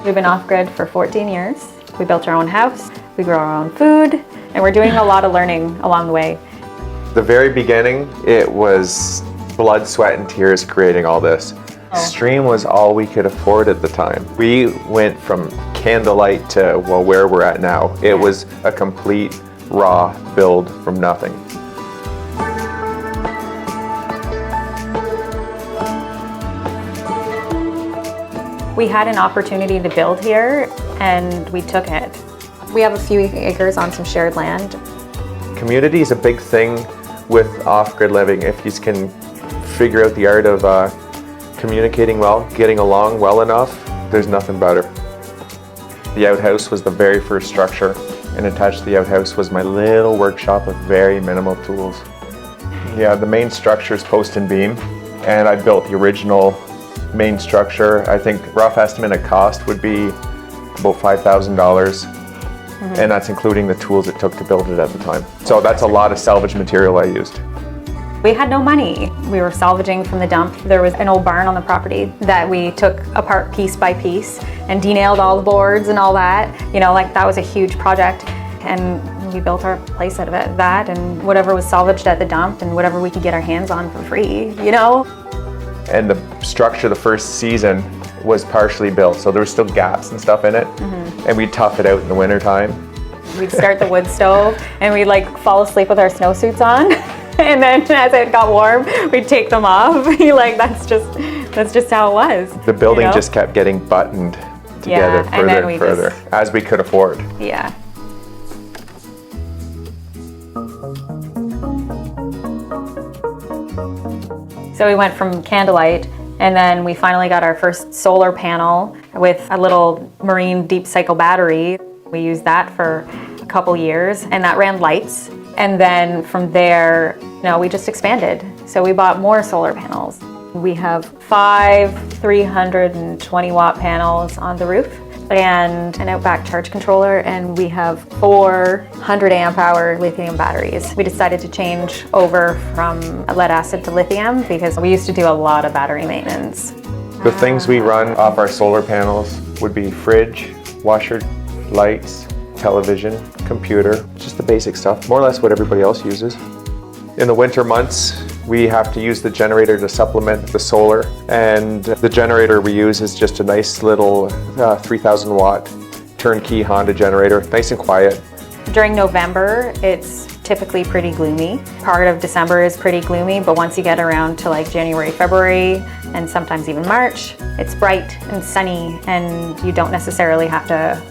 We've been off-grid for 14 years. We built our own house, we grow our own food, and we're doing a lot of learning along the way. The very beginning, it was blood, sweat, and tears creating all this. Extreme was all we could afford at the time. We went from candlelight to, well, where we're at now. It was a complete raw build from nothing. We had an opportunity to build here, and we took it. We have a few acres on some shared land. Community is a big thing with off-grid living. If you can figure out the art of communicating well, getting along well enough, there's nothing better. The outhouse was the very first structure, and attached to the outhouse was my little workshop with very minimal tools. Yeah, the main structure is post and beam, and I built the original main structure. I think rough estimate of cost would be about $5,000, and that's including the tools it took to build it at the time. So that's a lot of salvage material I used. We had no money. We were salvaging from the dump. There was an old barn on the property that we took apart piece by piece and denailed all the boards and all that. You know, like that was a huge project, and we built our place out of it. That and whatever was salvaged at the dump and whatever we could get our hands on for free, you know? And the structure the first season was partially built, so there were still gaps and stuff in it, and we'd tough it out in the winter time. We'd start the wood stove and we'd like fall asleep with our snowsuits on. And then as it got warm, we'd take them off. Like that's just how it was. The building just kept getting buttoned together further and further as we could afford. Yeah. So we went from candlelight, and then we finally got our first solar panel with a little marine deep cycle battery. We used that for a couple years, and that ran lights. And then from there, we just expanded. So we bought more solar panels. We have 5 320 watt panels on the roof and an outback charge controller, and we have 400 amp hour lithium batteries. We decided to change over from lead acid to lithium because we used to do a lot of battery maintenance. The things we run off our solar panels would be fridge, washer, lights, television, computer, just the basic stuff, more or less what everybody else uses. In the winter months, we have to use the generator to supplement the solar, and the generator we use is just a nice little 3,000 watt turnkey Honda generator, nice and quiet. During November, it's typically pretty gloomy. Part of December is pretty gloomy, but once you get around to like January, February, and sometimes even March, it's bright and sunny, and you don't necessarily have to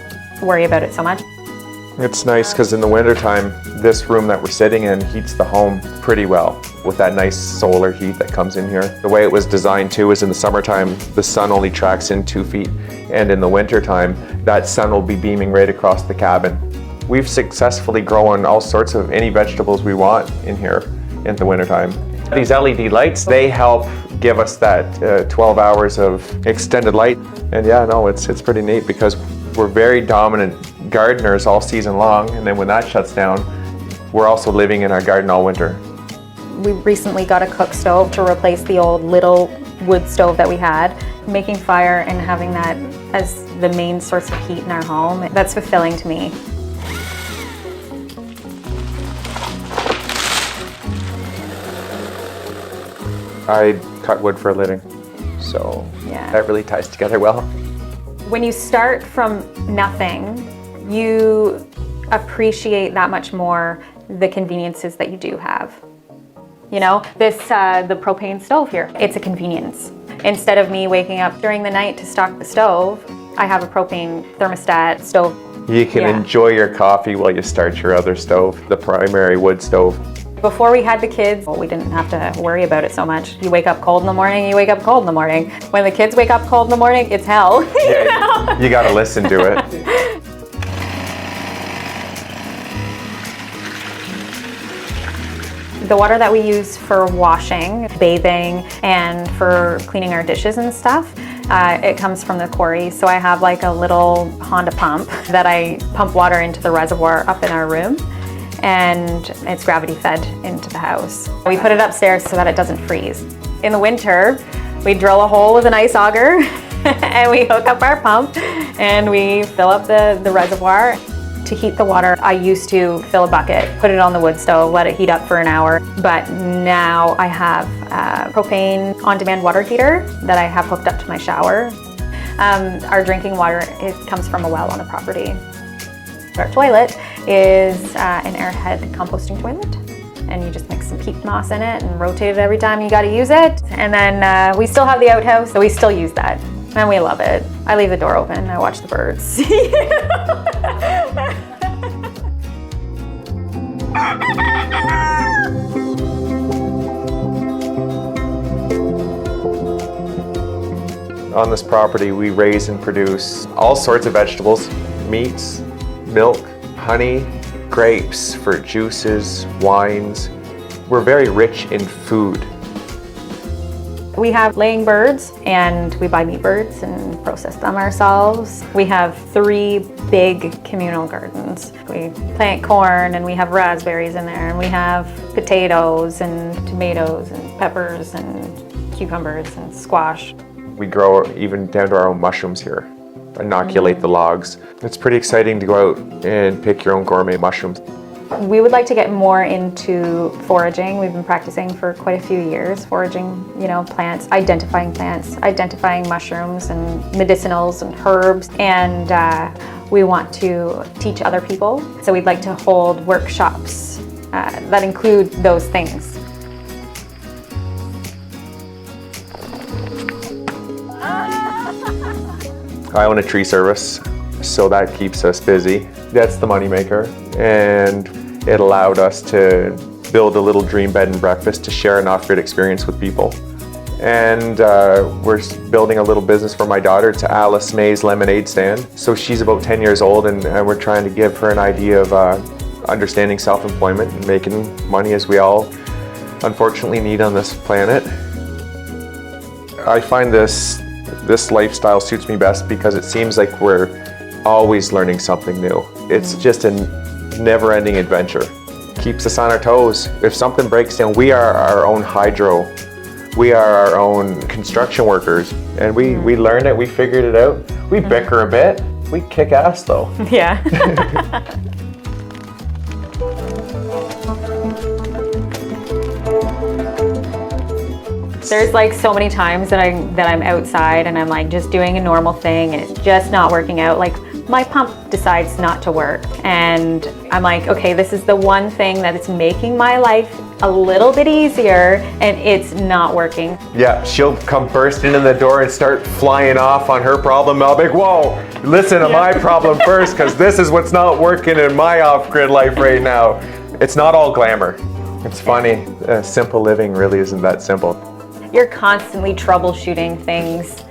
worry about it so much. It's nice because in the wintertime, this room that we're sitting in heats the home pretty well with that nice solar heat that comes in here. The way it was designed too is in the summertime, the sun only tracks in 2 feet, and in the wintertime, that sun will be beaming right across the cabin. We've successfully grown all sorts of any vegetables we want in here in the wintertime. These LED lights, they help give us that 12 hours of extended light. And yeah, no, it's pretty neat because we're very dominant gardeners all season long, and then when that shuts down, we're also living in our garden all winter. We recently got a cook stove to replace the old little wood stove that we had. Making fire and having that as the main source of heat in our home, that's fulfilling to me. I cut wood for a living, so that really ties together well. When you start from nothing, you appreciate that much more the conveniences that you do have. You know, the propane stove here, it's a convenience. Instead of me waking up during the night to stock the stove, I have a propane thermostat stove. You can enjoy your coffee while you start your other stove, the primary wood stove. Before we had the kids, we didn't have to worry about it so much. You wake up cold in the morning, you wake up cold in the morning. When the kids wake up cold in the morning, it's hell. You gotta listen to it. The water that we use for washing, bathing, and for cleaning our dishes and stuff, it comes from the quarry. So I have like a little Honda pump that I pump water into the reservoir up in our room, and it's gravity fed into the house. We put it upstairs so that it doesn't freeze. In the winter, we drill a hole with an ice auger and we hook up our pump and we fill up the reservoir. To heat the water, I used to fill a bucket, put it on the wood stove, let it heat up for an hour. But now I have a propane on-demand water heater that I have hooked up to my shower. Our drinking water, it comes from a well on the property. Our toilet is an airhead composting toilet. And you just mix some peat moss in it and rotate it every time you got to use it. And then we still have the outhouse, so we still use that. And we love it. I leave the door open, I watch the birds. On this property, we raise and produce all sorts of vegetables, meats, milk, honey, grapes for juices, wines. We're very rich in food. We have laying birds and we buy meat birds and process them ourselves. We have 3 big communal gardens. We plant corn and we have raspberries in there, and we have potatoes and tomatoes and peppers and cucumbers and squash. We grow even down to our own mushrooms here, inoculate the logs. It's pretty exciting to go out and pick your own gourmet mushrooms. We would like to get more into foraging. We've been practicing for quite a few years, foraging, plants, identifying mushrooms and medicinals and herbs. And we want to teach other people. So we'd like to hold workshops that include those things. I own a tree service, so that keeps us busy. That's the moneymaker, and it allowed us to build a little dream bed and breakfast to share an off-grid experience with people. And we're building a little business for my daughter. It's Alice May's Lemonade Stand. So she's about 10 years old, and we're trying to give her an idea of understanding self-employment and making money, as we all unfortunately need on this planet. I find this lifestyle suits me best because it seems like we're always learning something new. It's just a never-ending adventure. Keeps us on our toes. If something breaks down, we are our own hydro. We are our own construction workers, and we learn it, we figured it out. We bicker a bit. We kick ass though. Yeah. There's like so many times that I'm outside and I'm like just doing a normal thing and it's just not working out. Like my pump decides not to work and I'm like, okay, this is the one thing that is making my life a little bit easier and it's not working. Yeah, she'll come bursting in the door and start flying off on her problem. I'll be like, whoa, listen to my problem first, because this is what's not working in my off-grid life right now. It's not all glamour. It's funny, simple living really isn't that simple. You're constantly troubleshooting things.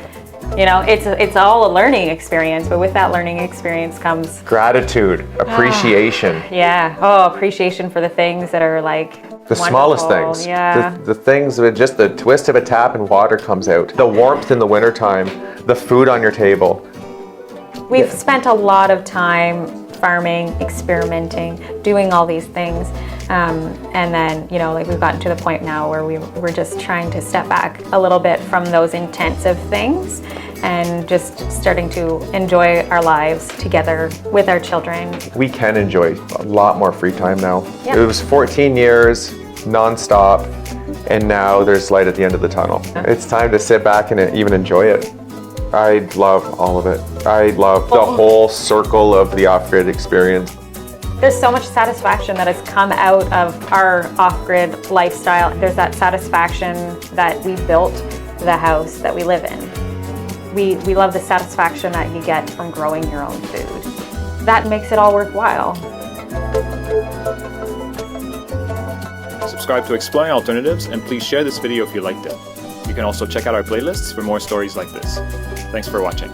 It's all a learning experience, but with that learning experience comes gratitude, appreciation. Yeah, appreciation for the things that are like the smallest things. Yeah. The things with just the twist of a tap and water comes out. The warmth in the wintertime, the food on your table. We've spent a lot of time farming, experimenting, doing all these things. And then, we've gotten to the point now where we're just trying to step back a little bit from those intensive things and just starting to enjoy our lives together with our children. We can enjoy a lot more free time now. Yep. It was 14 years, non-stop, and now there's light at the end of the tunnel. It's time to sit back and even enjoy it. I love all of it. I love the whole circle of the off-grid experience. There's so much satisfaction that has come out of our off-grid lifestyle. There's that satisfaction that we built the house that we live in. We love the satisfaction that you get from growing your own food. That makes it all worthwhile. Subscribe to Exploring Alternatives and please share this video if you liked it. You can also check out our playlists for more stories like this. Thanks for watching.